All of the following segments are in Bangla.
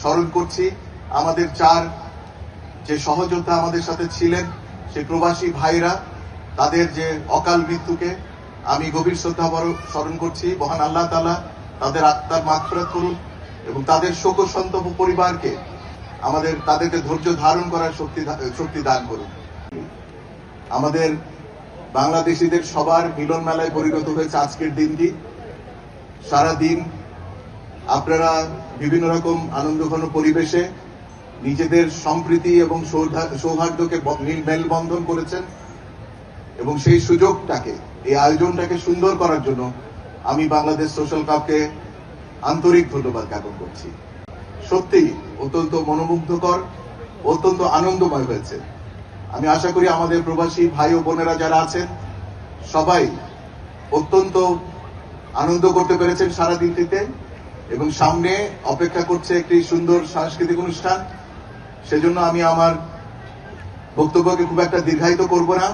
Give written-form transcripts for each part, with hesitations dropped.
স্মরণ করছি আমাদের চার যে সহযোদ্ধা আমাদের সাথে ছিলেন, সেই প্রবাসী ভাইরা, তাদের যে অকাল মৃত্যুকে আমি গভীর শ্রদ্ধা স্মরণ করছি। মহান আল্লাহ তাআলা তাদের আত্মার মাগফিরাত করুন এবং তাদের শোক সন্তপ্ত পরিবারকে তাদেরকে ধৈর্য ধারণ করার শক্তি দান করুন। আমাদের বাংলাদেশিদের সবার মিলন মেলায় পরিণত হয়েছে আজকের দিনটি। সারাদিন আপনারা বিভিন্ন রকম আনন্দঘন পরিবেশে নিজেদের সম্প্রীতি এবং সৌহার্দ্যকে মেলবন্ধন করেছেন এবং সেই সুযোগটাকে, এই আয়োজনটাকে সুন্দর করার জন্য আমি বাংলাদেশ সোশ্যাল ক্লাবকে আন্তরিক ধন্যবাদ জ্ঞাপন করছি। সত্যি অত্যন্ত মনোমুগ্ধকর, অত্যন্ত আনন্দময় হয়েছে। আমি আশা করি আমাদের প্রবাসী ভাই ও বোনেরা যারা আছেন সবাই অত্যন্ত আনন্দ করতে পেরেছেন সারা দিনটিতে এবং সামনে অপেক্ষা করছে একটি সুন্দর সাংস্কৃতিক অনুষ্ঠান। সেজন্য আমি আমার বক্তব্যকে খুব একটা দীর্ঘায়িত করব না।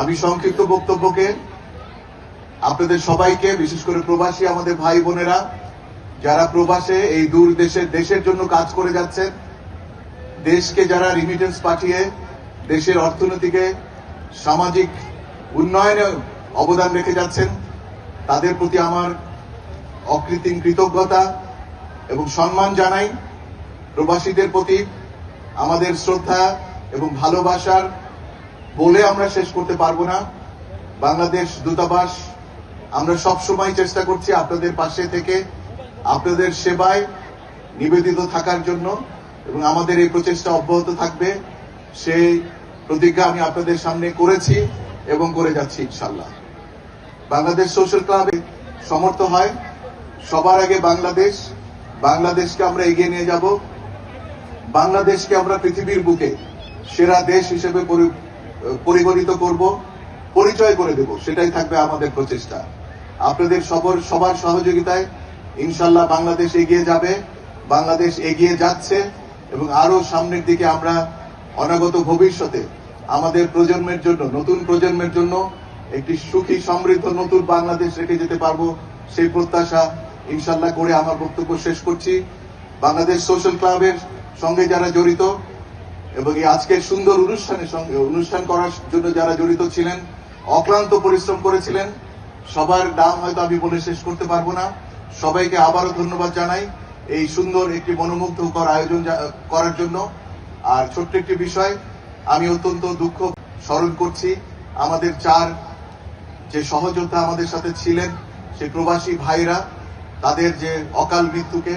আমি সংক্ষিপ্ত বক্তব্যকে আপনাদের সবাইকে, বিশেষ করে প্রবাসী আমাদের ভাই বোনেরা যারা প্রবাসে এই দূর দেশের জন্য কাজ করে যাচ্ছেন, দেশকে যারা রিমিটেন্স পাঠিয়ে দেশের অর্থনীতিকে সামাজিক উন্নয়নে অবদান রেখে যাচ্ছেন, তাদের প্রতি আমার অকৃত্রিম কৃতজ্ঞতা এবং সম্মান জানাই। প্রবাসীদের প্রতি আমাদের শ্রদ্ধা এবং ভালোবাসার বলে আমরা শেষ করতে পারবো না। বাংলাদেশ দূতাবাস আমরা সবসময় চেষ্টা করছি আপনাদের পাশে থেকে আপনাদের সেবায় নিবেদিত থাকার জন্য এবং আমাদের এই প্রচেষ্টা অব্যাহত থাকবে। সেই প্রতিজ্ঞা আমি আপনাদের সামনে করেছি এবং করে যাচ্ছি ইনশাল্লাহ। বাংলাদেশ সোশ্যাল ক্লাবে সমর্থ হয় সবার আগে বাংলাদেশকে আমরা এগিয়ে নিয়ে যাব। বাংলাদেশকে আমরা পৃথিবীর বুকে সেরা দেশ হিসেবে পরিগণিত করব, পরিচয় করে দেব। সেটাই থাকবে আমাদের প্রচেষ্টা। আপনাদের সবার সহযোগিতায় ইনশাল্লাহ বাংলাদেশ এগিয়ে যাবে, বাংলাদেশ এগিয়ে যাচ্ছে এবং আরো সামনের দিকে আমরা অনাগত ভবিষ্যতে আমাদের প্রজন্মের জন্য, নতুন প্রজন্মের জন্য একটি সুখী সমৃদ্ধ নতুন বাংলাদেশ রেখে যেতে পারবো, সেই প্রত্যাশা ইনশাল্লাহ করে আমার বক্তব্য শেষ করছি। বাংলাদেশ সোশ্যাল ক্লাবের সঙ্গে যারা জড়িত এবং এই আজকের সুন্দর অনুষ্ঠান করার জন্য যারা জড়িত ছিলেন, অক্লান্ত পরিশ্রম করেছিলেন, সবার নাম হয়তো আমি বলে শেষ করতে পারবো না। সবাইকে আবারও ধন্যবাদ জানাই এই সুন্দর একটি মনোমুগ্ধকর আয়োজন করার জন্য। আর ছোট্ট একটি বিষয়, আমি অত্যন্ত দুঃখ স্মরণ করছি আমাদের চার যে সহযোদ্ধা আমাদের সাথে ছিলেন, সেই প্রবাসী ভাইরা, তাদের যে অকাল মৃত্যুকে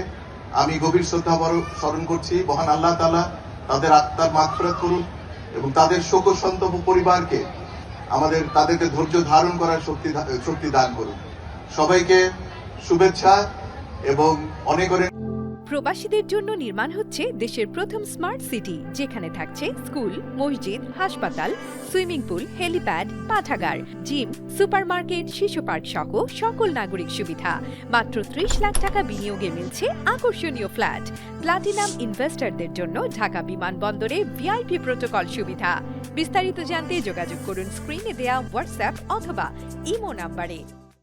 আমি গভীর শ্রদ্ধা স্মরণ করছি। মহান আল্লাহ তাআলা তাদের আত্মার মাগফিরাত করুন এবং তাদের শোক সন্তপ্ত পরিবারকে তাদেরকে ধৈর্য ধারণ করার শক্তি দান করুন। সবাইকে শুভেচ্ছা এবং অনেক অনেক। প্রবাসীদের জন্য নির্মাণ হচ্ছে দেশের প্রথম স্মার্ট সিটি, যেখানে থাকছে স্কুল, মসজিদ, হাসপাতাল, সুইমিং পুল, হেলিপ্যাড, পাঠাগার, জিম, সুপারমার্কেট, শিশু পার্ক সহ সকল নাগরিক সুবিধা। মাত্র ৩০ লাখ টাকা বিনিয়োগে মিলছে আকর্ষণীয় ফ্ল্যাট। প্লাটিনাম ইনভেস্টরদের জন্য ঢাকা বিমানবন্দরে ভিআইপি প্রোটোকল সুবিধা। বিস্তারিত জানতে যোগাযোগ করুন স্ক্রিনে দেয়া হোয়াটসঅ্যাপ অথবা ইমো নাম্বারে।